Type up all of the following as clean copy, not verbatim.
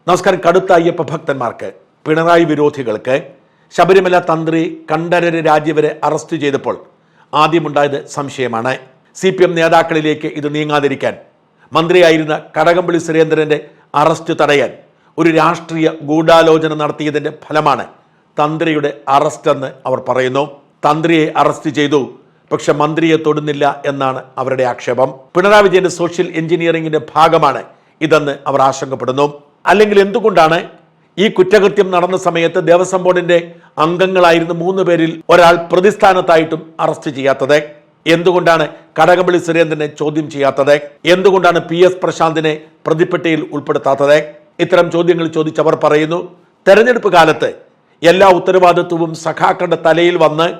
നമസ്കാരം. കടുത്ത അയ്യപ്പ ഭക്തന്മാർക്ക്, പിണറായി വിരോധികൾക്ക് ശബരിമല തന്ത്രി കണ്ഠരര് രാജീവരെ അറസ്റ്റ് ചെയ്തപ്പോൾ ആദ്യമുണ്ടായത് സംശയമാണ്. CPM നേതാക്കളിലേക്ക് ഇത് നീങ്ങാതിരിക്കാൻ മന്ത്രിയായിരുന്ന കടകംപള്ളി സുരേന്ദ്രന്റെ അറസ്റ്റ് തടയാൻ ഒരു രാഷ്ട്രീയ ഗൂഢാലോചന നടത്തിയതിന്റെ ഫലമാണ് തന്ത്രിയുടെ അറസ്റ്റെന്ന് അവർ പറയുന്നു. തന്ത്രിയെ അറസ്റ്റ് ചെയ്തു, പക്ഷെ മന്ത്രിയെ തൊടുന്നില്ല എന്നാണ് അവരുടെ ആക്ഷേപം. പിണറായി വിജയന്റെ സോഷ്യൽ എഞ്ചിനീയറിംഗിന്റെ ഭാഗമാണ് ഇതെന്ന് അവർ ആശങ്കപ്പെടുന്നു. അല്ലെങ്കിൽ എന്തുകൊണ്ടാണ് ഈ കുറ്റകൃത്യം നടന്ന സമയത്ത് ദേവസ്വം ബോർഡിന്റെ അംഗങ്ങളായിരുന്ന 3 പേരിൽ ഒരാൾ പ്രതിസ്ഥാനത്തായിട്ടും അറസ്റ്റ് ചെയ്യാത്തത്? എന്തുകൊണ്ടാണ് കടകംപള്ളി സുരേന്ദ്രനെ ചോദ്യം ചെയ്യാത്തത്? എന്തുകൊണ്ടാണ് PS പ്രശാന്തിനെ പ്രതിപ്പട്ടികയിൽ ഉൾപ്പെടുത്താത്തത്? ഇത്തരം ചോദ്യങ്ങൾ ചോദിച്ചവർ പറയുന്നു, തെരഞ്ഞെടുപ്പ് കാലത്ത് എല്ലാ ഉത്തരവാദിത്വവും സഖാക്കളുടെ തലയിൽ വന്ന്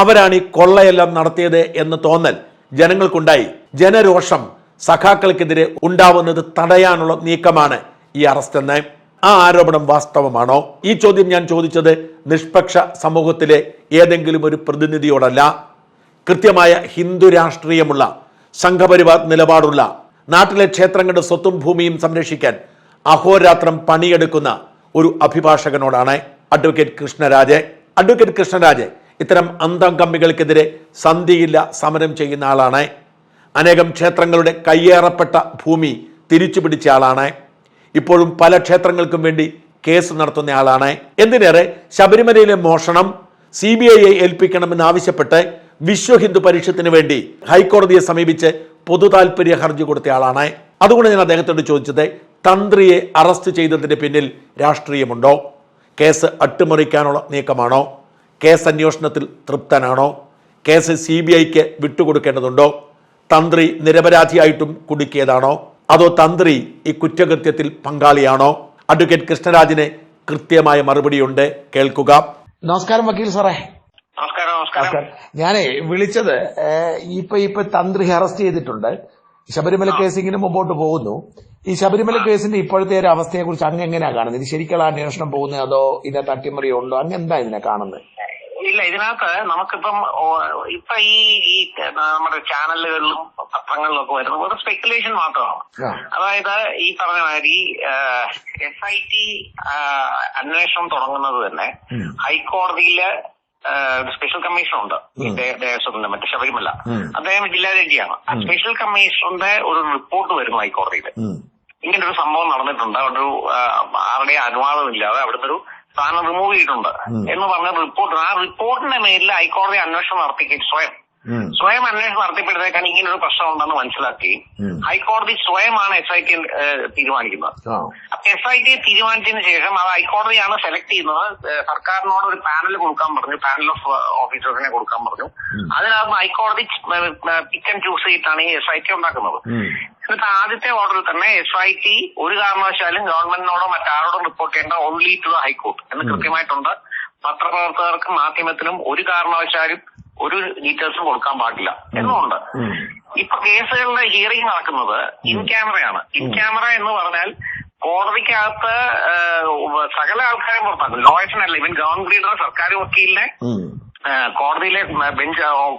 അവരാണ് ഈ കൊള്ളയെല്ലാം നടത്തിയത് എന്ന് തോന്നൽ ജനങ്ങൾക്കുണ്ടായി. ജനരോഷം സഖാക്കൾക്കെതിരെ ഉണ്ടാവുന്നത് തടയാനുള്ള നീക്കമാണ് ഈ അറസ്റ്റ് എന്ന്. ആ ആരോപണം വാസ്തവമാണോ? ഈ ചോദ്യം ഞാൻ ചോദിച്ചത് നിഷ്പക്ഷ സമൂഹത്തിലെ ഏതെങ്കിലും ഒരു പ്രതിനിധിയോടല്ല. കൃത്യമായ ഹിന്ദു രാഷ്ട്രീയമുള്ള, സംഘപരിവാർ നിലപാടുള്ള, നാട്ടിലെ ക്ഷേത്രങ്ങളുടെ സ്വത്തും ഭൂമിയും സംരക്ഷിക്കാൻ അഹോരാത്രം പണിയെടുക്കുന്ന ഒരു അഭിഭാഷകനോടാണ്. അഡ്വക്കേറ്റ് കൃഷ്ണരാജ് ഇത്തരം അന്തംകമ്മികൾക്കെതിരെ സന്ധിയില്ല സമരം ചെയ്യുന്ന ആളാണ്. അനേകം ക്ഷേത്രങ്ങളുടെ കയ്യേറപ്പെട്ട ഭൂമി തിരിച്ചു പിടിച്ച ആളാണ്. ഇപ്പോഴും പല ക്ഷേത്രങ്ങൾക്കും വേണ്ടി കേസ് നടത്തുന്ന ആളാണ്. എന്തിനേറെ, ശബരിമലയിലെ മോഷണം CBIയെ ഏൽപ്പിക്കണമെന്നാവശ്യപ്പെട്ട് വിശ്വ ഹിന്ദു പരിഷത്തിന് വേണ്ടി ഹൈക്കോടതിയെ സമീപിച്ച് പൊതു താൽപര്യ ഹർജി കൊടുത്ത ആളാണ്. അതുകൊണ്ട് ഞാൻ അദ്ദേഹത്തോട് ചോദിച്ചത്, തന്ത്രിയെ അറസ്റ്റ് ചെയ്തതിന് പിന്നിൽ രാഷ്ട്രീയമുണ്ടോ? കേസ് അട്ടിമറിക്കാനുള്ള നീക്കമാണോ? കേസ് അന്വേഷണത്തിൽ തൃപ്തനാണോ? കേസ് CBIക്ക് വിട്ടുകൊടുക്കേണ്ടതുണ്ടോ? തന്ത്രി നിരപരാധിയായിട്ടും കുടുക്കിയതാണോ? അതോ തന്ത്രി ഈ കുറ്റകൃത്യത്തിൽ പങ്കാളിയാണോ? അഡ്വക്കേറ്റ് കൃഷ്ണരാജിന് കൃത്യമായ മറുപടിയുണ്ട്, കേൾക്കുക. നമസ്കാരം വക്കീൽ സാറേ. നമസ്കാരം. ഞാനേ വിളിച്ചത്, ഇപ്പൊ തന്ത്രി അറസ്റ്റ് ചെയ്തിട്ടുണ്ട്. ശബരിമല കേസ് ഇങ്ങനെ മുമ്പോട്ട് പോകുന്നു. ഈ ശബരിമല കേസിന്റെ ഇപ്പോഴത്തെ ഒരു അവസ്ഥയെ കുറിച്ച് അങ്ങ് എങ്ങനെയാ കാണുന്നത്? ഇത് ശരിക്കുള്ള അന്വേഷണം പോകുന്നത് അതോ ഇതിനകത്ത് അട്ടിമറി ഉണ്ടോ? അങ്ങ് എന്താ ഇതിനെ കാണുന്നത്? ഇല്ല, ഇതിനകത്ത് നമുക്കിപ്പം ഈ നമ്മുടെ ചാനലുകളിലും പത്രങ്ങളിലും ഒക്കെ വരുന്നത് ഒരു സ്പെക്കുലേഷൻ മാത്രമാണ്. അതായത് ഈ പറഞ്ഞ മാതിരി SIT അന്വേഷണം തുടങ്ങുന്നത് തന്നെ ഹൈക്കോടതിയില് സ്പെഷ്യൽ കമ്മീഷൻ ഉണ്ട് ദേവസ്വത്തിന്റെ, മറ്റേ ശബരിമല. അദ്ദേഹം ജില്ലാ ജഡ്ജിയാണ്. ആ സ്പെഷ്യൽ കമ്മീഷന്റെ ഒരു റിപ്പോർട്ട് വരുന്നു ഹൈക്കോടതിയിൽ. ഇങ്ങനെ ഒരു സംഭവം നടന്നിട്ടുണ്ട്, ഒരു ആരുടെയും അനുവാദമില്ലാതെ അവിടുത്തെ ഒരു സ്ഥാനം റിമൂവ് ചെയ്തിട്ടുണ്ട് എന്ന് പറഞ്ഞ റിപ്പോർട്ട്. ആ റിപ്പോർട്ടിന്റെ മേലിൽ ഹൈക്കോടതി അന്വേഷണം നടത്തി സ്വയം അന്വേഷണം നടത്തിയപ്പോഴത്തേക്കാണ് ഇങ്ങനെ ഒരു പ്രശ്നം ഉണ്ടെന്ന് മനസ്സിലാക്കി ഹൈക്കോടതി സ്വയമാണ് SIT തീരുമാനിക്കുന്നത്. അപ്പൊ SIT തീരുമാനിച്ചതിന് ശേഷം അത് ഹൈക്കോടതിയാണ് സെലക്ട് ചെയ്യുന്നത്. സർക്കാരിനോട് ഒരു പാനൽ കൊടുക്കാൻ പറഞ്ഞു, പാനൽ ഓഫ് ഓഫീസേഴ്സിനെ കൊടുക്കാൻ പറഞ്ഞു. അതിനകത്ത് ഹൈക്കോടതി പിക്ക് ആൻഡ് ചൂസ് ചെയ്തിട്ടാണ് ഈ SIT ഉണ്ടാക്കുന്നത്. എന്നിട്ട് ആദ്യത്തെ ഓർഡറിൽ തന്നെ SIT ഒരു കാരണവശാലും ഗവൺമെന്റിനോടോ മറ്റാരോടും റിപ്പോർട്ട് ചെയ്യേണ്ട, ഓൺലി ടു ദ ഹൈക്കോർട്ട് എന്ന് കൃത്യമായിട്ടുണ്ട്. പത്രപ്രവർത്തകർക്കും മാധ്യമത്തിനും ഒരു കാരണവശാലും ഒരു ഡീറ്റെയിൽസും കൊടുക്കാൻ പാടില്ല എന്നുണ്ട്. ഇപ്പൊ കേസുകളുടെ ഹിയറിംഗ് നടക്കുന്നത് ഇൻ ക്യാമറയാണ്. ഇൻ ക്യാമറ എന്ന് പറഞ്ഞാൽ കോടതിക്കകത്ത് സകല ആൾക്കാരെയും പുറത്താക്കും. ലോയേഴ്സിനല്ല, ഇവൻ ഗവൺമെന്റ് ലീഡർ, സർക്കാർ വക്കീലിനെ, കോടതിയിലെ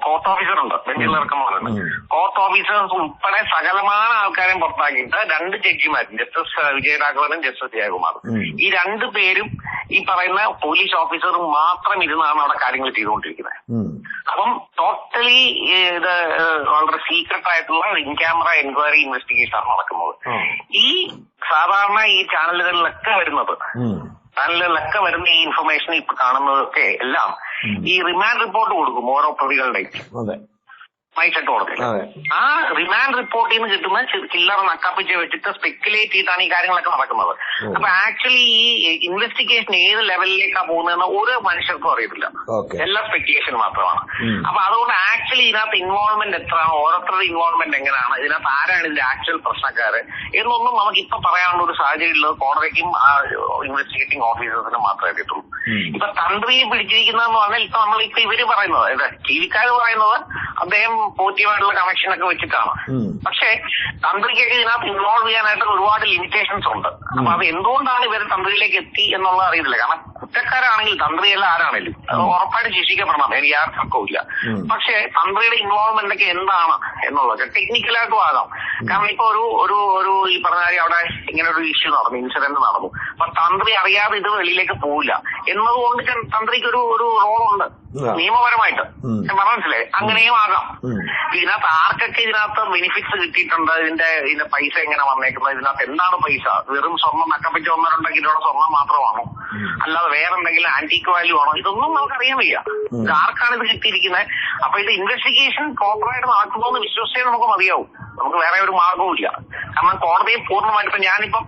കോർട്ട് ഓഫീസറുണ്ട്, ബെഞ്ചിൽ ഇറക്കം പറയുന്നത് കോർട്ട് ഓഫീസേഴ്സ് ഉൾപ്പെടെ സകലമായ ആൾക്കാരെയും പുറത്താക്കിയിട്ട് 2 ജഡ്ജിമാരും, ജസ്റ്റിസ് വിജയരാഘവനും ജസ്റ്റിസ് ജയകുമാറും, ഈ 2 പേരും ഈ പറയുന്ന പോലീസ് ഓഫീസറും മാത്രം ഇരുന്നാണ് അവിടെ കാര്യങ്ങൾ ചെയ്തുകൊണ്ടിരിക്കുന്നത്. അപ്പം ടോട്ടലി ഇത് വളരെ സീക്രട്ട് ആയിട്ടുള്ള ഇൻ ക്യാമറ എൻക്വയറി ഇൻവെസ്റ്റിഗേഷൻ ആണ് നടക്കുന്നത്. ഈ സാധാരണ ഈ ചാനലുകളിലൊക്കെ വരുന്ന ഈ ഇൻഫർമേഷൻ ഇപ്പൊ കാണുന്നതൊക്കെ എല്ലാം ഈ റിമാൻഡ് റിപ്പോർട്ട് കൊടുക്കും ഓരോ പ്രതികളുടെയും മൈസെറ്റ് കോടതിയിൽ. ആ റിമാൻഡ് റിപ്പോർട്ടിൽ നിന്ന് കിട്ടുന്ന ചില്ലറ നക്കാപ്പിച്ച് വെച്ചിട്ട് സ്പെക്കുലേറ്റ് ചെയ്തിട്ടാണ് ഈ കാര്യങ്ങളൊക്കെ നടക്കുന്നത്. അപ്പൊ ആക്ച്വലി ഈ ഇൻവെസ്റ്റിഗേഷൻ ഏത് ലെവലിലേക്കാ പോകുന്നതെന്ന് ഓരോ മനുഷ്യർക്കും അറിയത്തില്ല, എല്ലാം സ്പെക്കുലേഷൻ മാത്രമാണ്. അപ്പൊ അതുകൊണ്ട് ആക്ച്വലി ഇതിനകത്ത് ഇൻവോൾവ്മെന്റ് എത്രയാണ്, ഓരോരുത്തരുടെ ഇൻവോൾവ്മെന്റ് എങ്ങനെയാണ്, ഇതിനകത്ത് ആരാണ് ഇതിന്റെ ആക്ച്വൽ പ്രശ്നക്കാര് എന്നൊന്നും നമുക്ക് ഇപ്പൊ പറയാനുള്ള ഒരു സാഹചര്യം ഉള്ളത് കോടതിക്കും ഇൻവെസ്റ്റിഗേറ്റിംഗ് ഓഫീസേഴ്സിനും മാത്രമേ കിട്ടുള്ളൂ. ഇപ്പൊ തന്ത്രിയെ പിടിച്ചിരിക്കുന്നതെന്ന് പറഞ്ഞാൽ ഇപ്പൊ നമ്മളിപ്പോ ഇവര് പറയുന്നത്, ടിവിക്കാര് പറയുന്നത് അദ്ദേഹം പോസിറ്റീവായിട്ടുള്ള കണക്ഷൻ ഒക്കെ വെച്ചിട്ടാണ്. പക്ഷെ തന്ത്രിക്കൊക്കെ ഇതിനകത്ത് ഇൻവോൾവ് ചെയ്യാനായിട്ട് ഒരുപാട് ലിമിറ്റേഷൻസ് ഉണ്ട്. അപ്പൊ അത് എന്തുകൊണ്ടാണ് ഇവർ തന്ത്രിയിലേക്ക് എത്തി എന്നുള്ളത് അറിയില്ല. കാരണം കുറ്റക്കാരാണെങ്കിൽ തന്ത്രിയല്ല ആരാണെങ്കിലും അത് ഉറപ്പായിട്ട് ശിക്ഷിക്കപ്പെടണം, എനിക്ക് യാതൊരു തർക്കവുമില്ല. പക്ഷേ തന്ത്രിയുടെ ഇൻവോൾവ്മെന്റ് ഒക്കെ എന്താണ് എന്നുള്ളത് ടെക്നിക്കലായിട്ടും ആകാം. കാരണം ഇപ്പൊ ഒരു ഈ പറഞ്ഞ അവിടെ ഇങ്ങനെ ഒരു ഇഷ്യൂ നടന്നു, ഇൻസിഡന്റ് നടന്നു. അപ്പൊ തന്ത്രി അറിയാതെ ഇത് വെളിയിലേക്ക് പോവില്ല എന്നതുകൊണ്ട് തന്ത്രിക്ക് ഒരു റോളുണ്ട് നിയമപരമായിട്ട്. മനസ്സിലായി? അങ്ങനെയും ആകാം. ഇതിനകത്ത് ആർക്കൊക്കെ ഇതിനകത്ത് ബെനിഫിറ്റ്സ് കിട്ടിയിട്ടുണ്ട്, ഇതിന്റെ പൈസ എങ്ങനെ വന്നേക്കുന്നത്, ഇതിനകത്ത് എന്താണ് പൈസ, വെറും സ്വർണ്ണം നക്കപ്പിച്ച് 1-2 കിലോ സ്വർണ്ണം മാത്രമാണോ, അല്ലാതെ വേറെ എന്തെങ്കിലും ആന്റിക് വാല്യൂ ആണോ, ഇതൊന്നും നമുക്കറിയാൻ വയ്യ. ഇത് ആർക്കാണ് ഇത് കിട്ടിയിരിക്കുന്നത്? അപ്പൊ ഇത് ഇൻവെസ്റ്റിഗേഷൻ പ്രോപ്പറായിട്ട് നടക്കുന്നതെന്ന് വിശ്വസിച്ചേ നമുക്ക് മതിയാവും. നമുക്ക് വേറെ ഒരു മാർഗവും ഇല്ല. കാരണം കോടതിയെ പൂർണ്ണമായിട്ട് ഇപ്പൊ ഞാനിപ്പം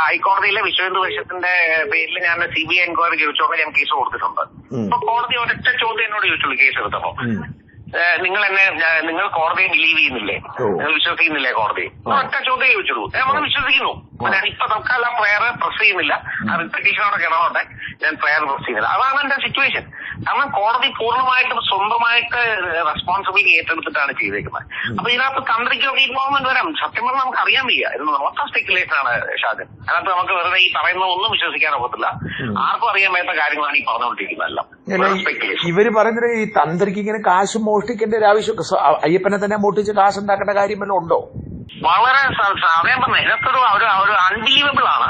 ഹൈക്കോടതിയിലെ വിശ്വ ഹിന്ദു പരിഷത്തിന്റെ പേരിൽ ഞാൻ CBI എൻക്വയറി ചോദിച്ചോണ്ട് ഞാൻ കേസ് കൊടുത്തിട്ടുണ്ട്. അപ്പൊ കോടതി ഒരൊറ്റ ചോദ്യം എന്നോട് ചോദിച്ചുള്ളൂ കേസ് എടുത്തപ്പോ, നിങ്ങൾ കോടതിയെ ബിലീവ് ചെയ്യുന്നില്ലേ, നിങ്ങൾ വിശ്വസിക്കുന്നില്ലേ കോടതി? ഒറ്റ ചോദ്യം ചോദിച്ചുള്ളൂ. നമ്മൾ വിശ്വസിക്കുന്നു. ഞാൻ ഇപ്പൊ തൽക്കാലം പ്രയർ പ്രസ് ചെയ്യുന്നില്ല, ആ റിപ്പറ്റീഷനോടെ കിടന്നോട്ടെ, ഞാൻ പ്രയർ പ്രസ് ചെയ്യുന്നില്ല. അതാണ് എന്റെ സിറ്റുവേഷൻ. കാരണം കോടതി പൂർണ്ണമായിട്ടും സ്വന്തമായിട്ട് റെസ്പോൺസിബിലിറ്റി ഏറ്റെടുത്തിട്ടാണ് ചെയ്തേക്കുന്നത്. അപ്പൊ ഇതിനകത്ത് തന്ത്രിക്കൊക്കെ ഇൻവോൾവ്മെന്റ് വരാം. സത്യം പറഞ്ഞാൽ നമുക്ക് അറിയാൻ വയ്യ. ഇത് മൊത്തം സ്പെക്കുലേഷൻ ആണ് ഷാജൻ. അതിനകത്ത് നമുക്ക് വെറുതെ ഈ പറയുന്നത് ഒന്നും വിശ്വസിക്കാൻ ഒക്കത്തില്ല. ആർക്കും അറിയാൻ വയ്യാത്ത കാര്യങ്ങളാണ് ഈ പറഞ്ഞുകൊണ്ടിരിക്കുന്നതെല്ലാം. ഇവര് പറയുന്നത് ഈ തന്ത്രിക്ക് ഇങ്ങനെ കാശ് മോഷ്ടിക്കേണ്ട ഒരു ആവശ്യം, അയ്യപ്പനെ തന്നെ മോഷ്ടിച്ച് കാശുണ്ടാക്കേണ്ട കാര്യം വല്ലതും ഉണ്ടോ? വളരെ അറിയാൻ പറഞ്ഞ ഇതിനകത്തൊരു അൺബിലീവബിൾ ആണ്.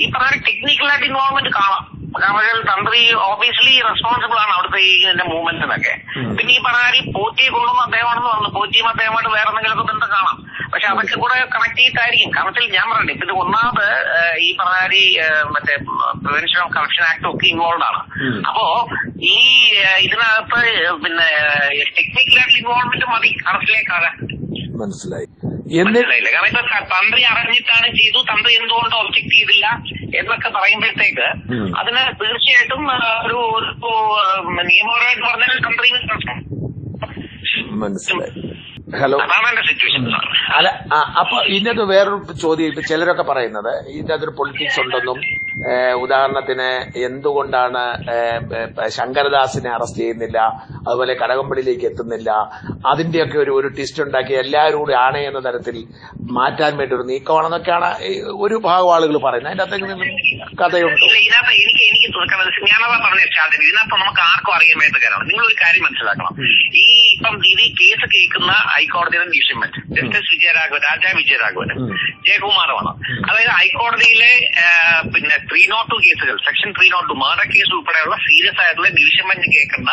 ഈ പറഞ്ഞ ടെക്നിക്കലായിട്ട് ഇൻവോൾവ്മെന്റ് കാണാം. കാരണം തന്ത്രി ഓബിയസ്ലി റെസ്പോൺസിബിൾ ആണ് അവിടുത്തെ ഇതിന്റെ മൂവ്മെന്റിനൊക്കെ. പിന്നെ ഈ പറഞ്ഞ പോറ്റിയെ കൊണ്ടുവന്ന അദ്ദേഹമാണെന്ന് പറഞ്ഞു, പോറ്റിയും അദ്ദേഹമായിട്ട് വേറെ എന്തെങ്കിലുമൊക്കെ ബന്ധം കാണാം. പക്ഷെ അതൊക്കെ കൂടെ കണക്ട് ചെയ്തിട്ടായിരിക്കും. കാരണത്തിൽ ഞാൻ പറഞ്ഞില്ല, ഇപ്പൊ ഇത് ഒന്നാമത് ഈ പറഞ്ഞ മറ്റേ പ്രിവെൻഷൻ ഓഫ് കറപ്ഷൻ ആക്ട് ഒക്കെ ഇൻവോൾവ് ആണ്. അപ്പോ ഈ ഇതിനകത്ത് പിന്നെ ടെക്നിക്കലായിട്ട് ഇൻവോൾവ്മെന്റ് മതി അറസ്റ്റിലേക്കാകാൻ. മനസ്സിലായി. മനസ്സിലായില്ലേ? കാരണം ഇപ്പൊ തന്ത്രി അറിഞ്ഞിട്ടാണ് ചെയ്തു, തന്ത്രി എന്തുകൊണ്ട് ഒബ്ജക്ട് ചെയ്തില്ല എന്നൊക്കെ പറയുമ്പോഴത്തേക്ക് അതിന് തീർച്ചയായിട്ടും ഒരു നിയമപരമായിട്ട് പറഞ്ഞാൽ തന്ത്രി മനസ്സിലായി. ഹലോ, അതാണ് എന്റെ സിറ്റുവേഷൻ. അല്ല, അപ്പൊ ഇതിനകത്ത് വേറൊരു ചോദ്യം, ഇപ്പൊ ചിലരൊക്കെ പറയുന്നത് ഇതിനകത്തൊരു പൊളിറ്റിക്സ് ഉണ്ടെന്നും, ഉദാഹരണത്തിന് എന്തുകൊണ്ടാണ് ശങ്കരദാസിനെ അറസ്റ്റ് ചെയ്യുന്നില്ല, അതുപോലെ കടകംപള്ളിയിലേക്ക് എത്തുന്നില്ല, അതിന്റെയൊക്കെ ഒരു ട്വിസ്റ്റ് ഉണ്ടാക്കി എല്ലാവരും കൂടി ആണ് എന്ന തരത്തിൽ മാറ്റാൻ വേണ്ടി ഒരു നീക്കമാണെന്നൊക്കെയാണ് ഒരു ഭാഗം ആളുകൾ പറയുന്നത്. അതിന്റെ അകത്ത് കഥയുണ്ട്. ഇതിനകത്ത് എനിക്ക് തുറക്കുന്നത് ഞാനതാ പറഞ്ഞ ഷാജൻ, ഇതിനകത്ത് നമുക്ക് ആർക്കും അറിയാൻ വേണ്ട കാര്യമാണ്. നിങ്ങളൊരു കാര്യം മനസ്സിലാക്കണം. ഈ കേസ് കേൾക്കുന്ന ഹൈക്കോടതിയുടെ ഡിവിഷൻമെന്റ് ജസ്റ്റിസ് വിജയരാഘവൻ, രാജാ വിജയരാഘവൻ ജയകുമാറുമാണ്. അതായത് ഹൈക്കോടതിയിലെ പിന്നെ 302 കേസുകൾ, സെക്ഷൻ 302 മർഡർ കേസ് ഉൾപ്പെടെയുള്ള സീരിയസ് ആയിട്ടുള്ള ഡിവിഷൻമെന്റ് കേൾക്കുന്ന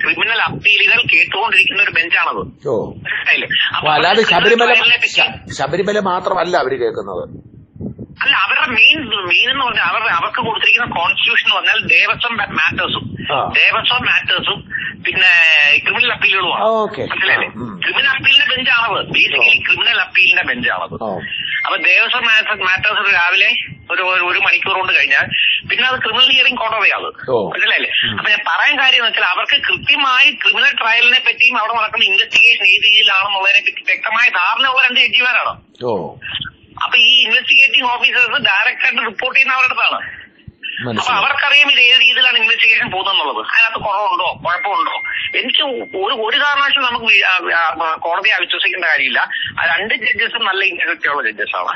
ക്രിമിനൽ അപ്പീലുകൾ കേട്ടുകൊണ്ടിരിക്കുന്ന ഒരു ബെഞ്ചാണത്. അല്ലാതെ ശബരിമല മാത്രമല്ല അവര് കേൾക്കുന്നത്. അല്ല, അവരുടെ മെയിൻ എന്ന് പറഞ്ഞാൽ അവർക്ക് കൊടുത്തിരിക്കുന്ന കോൺസ്റ്റിറ്റ്യൂഷൻ എന്ന് പറഞ്ഞാൽ ദേവസ്വം മാറ്റേഴ്സും പിന്നെ ക്രിമിനൽ അപ്പീലുകളുമാണ്. മനസ്സിലായില്ലേ? ക്രിമിനൽ അപ്പീലിന്റെ ബെഞ്ചാണത്. ബേസിക്കലി ക്രിമിനൽ അപ്പീലിന്റെ ബെഞ്ചാണത്. അപ്പൊ ദേവസ്വം മാറ്റേഴ്സ് രാവിലെ ഒരു മണിക്കൂർ കൊണ്ട് കഴിഞ്ഞാൽ പിന്നെ അത് ക്രിമിനൽ ഹിയറിംഗ് കോടതിയാണ്. മനസ്സിലായില്ലേ? അപ്പൊ ഞാൻ പറയാൻ കാര്യം എന്ന് വെച്ചാൽ അവർക്ക് കൃത്യമായി ക്രിമിനൽ ട്രയലിനെ പറ്റിയും അവിടെ നടക്കുന്ന ഇൻവെസ്റ്റിഗേഷൻ ഏത് രീതിയിലാണെന്നുള്ളതിനെ പറ്റി വ്യക്തമായ ധാരണയുള്ള 2 ജഡ്ജിമാരാണ്. അപ്പൊ ഈ ഇൻവെസ്റ്റിഗേറ്റിംഗ് ഓഫീസേഴ്സ് ഡയറക്റ്റ് ആയിട്ട് റിപ്പോർട്ട് ചെയ്യുന്ന അവരുടെ അടുത്താണ്. അപ്പൊ അവർക്കറിയാം ഇത് ഏത് രീതിയിലാണ് ഇൻവെസ്റ്റിഗേഷൻ പോകുന്നുള്ളത്, അതിനകത്ത് കുറവുണ്ടോ കുഴപ്പമുണ്ടോ. എനിക്ക് ഒരു കാരണവശാലും നമുക്ക് കോടതിയെ വിശ്വസിക്കേണ്ട കാര്യമില്ല. 2 ജഡ്ജസും നല്ല ഇന്റഗ്രിറ്റി ഉള്ള ജഡ്ജസാണ്,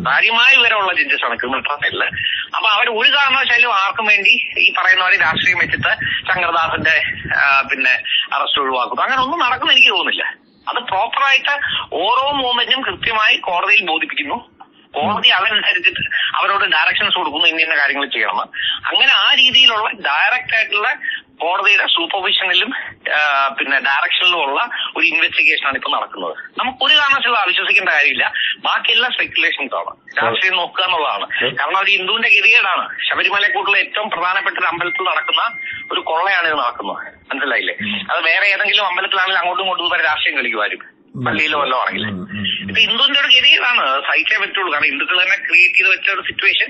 കാര്യമായ വിവരമുള്ള ജഡ്ജസാണ് ക്രിമിനൽ ട്രയലില്. അപ്പൊ അവർ ഒരു കാരണവശാലും ആർക്കും വേണ്ടി ഈ പറയുന്ന പോലെ രാഷ്ട്രീയം വെച്ചിട്ട് ശങ്കർദാസിന്റെ പിന്നെ അറസ്റ്റ് ഒഴിവാക്കുന്നു, അങ്ങനെ ഒന്നും നടക്കുന്ന എനിക്ക് തോന്നുന്നില്ല. അത് പ്രോപ്പറായിട്ട് ഓരോ മൂവ്മെന്റും കൃത്യമായി കോടതിയിൽ ബോധിപ്പിക്കുന്നു. കോടതി അതനുസരിച്ചിട്ട് അവരോട് ഡയറക്ഷൻസ് കൊടുക്കുന്നു, ഇന്ന കാര്യങ്ങൾ ചെയ്യണം. അങ്ങനെ ആ രീതിയിലുള്ള ഡയറക്റ്റ് ആയിട്ടുള്ള കോടതിയുടെ സൂപ്പർവിഷനിലും പിന്നെ ഡയറക്ഷനിലും ഉള്ള ഒരു ഇൻവെസ്റ്റിഗേഷൻ ആണ് ഇപ്പൊ നടക്കുന്നത്. നമുക്കൊരു കാരണവശാലും വിശ്വസിക്കേണ്ട കാര്യമില്ല. ബാക്കിയെല്ലാം സ്പെക്കുലേഷൻസ് ആണ്. രാഷ്ട്രീയം നോക്കുക എന്നുള്ളതാണ്. കാരണം അത് ഹിന്ദുവിന്റെ ഗതികേടാണ്. ശബരിമലക്കൂട്ടിലെ ഏറ്റവും പ്രധാനപ്പെട്ട ഒരു അമ്പലത്തിൽ നടക്കുന്ന ഒരു കൊള്ളയാണ് ഇത് നടക്കുന്നത്. മനസ്സിലായില്ലേ? അത് വേറെ ഏതെങ്കിലും അമ്പലത്തിലാണെങ്കിൽ അങ്ങോട്ടും ഇങ്ങോട്ടും രാഷ്ട്രീയം കളിക്കുമാരും, പള്ളിയിലോ വല്ലോ ആണെങ്കിൽ. ഇത് ഹിന്ദുവിന്റെ ഒരു ഗതികേടാണ്, സഹിച്ചേ പറ്റുള്ളൂ. കാരണം ഹിന്ദുക്കൾ തന്നെ ക്രിയേറ്റ് ചെയ്ത് വെച്ച ഒരു സിറ്റുവേഷൻ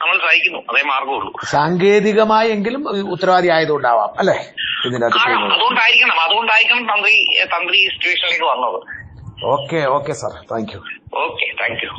നമ്മൾ സഹിക്കുന്നു, അതേ മാർഗമുള്ളൂ. സാങ്കേതികമായെങ്കിലും ഉത്തരവാദി ആയതുകൊണ്ടാവാം അല്ലെ? അതുകൊണ്ടായിരിക്കണം തന്ത്രി സിറ്റുവേഷനിലേക്ക് വന്നത്. Okay sir, thank you. Okay, thank you.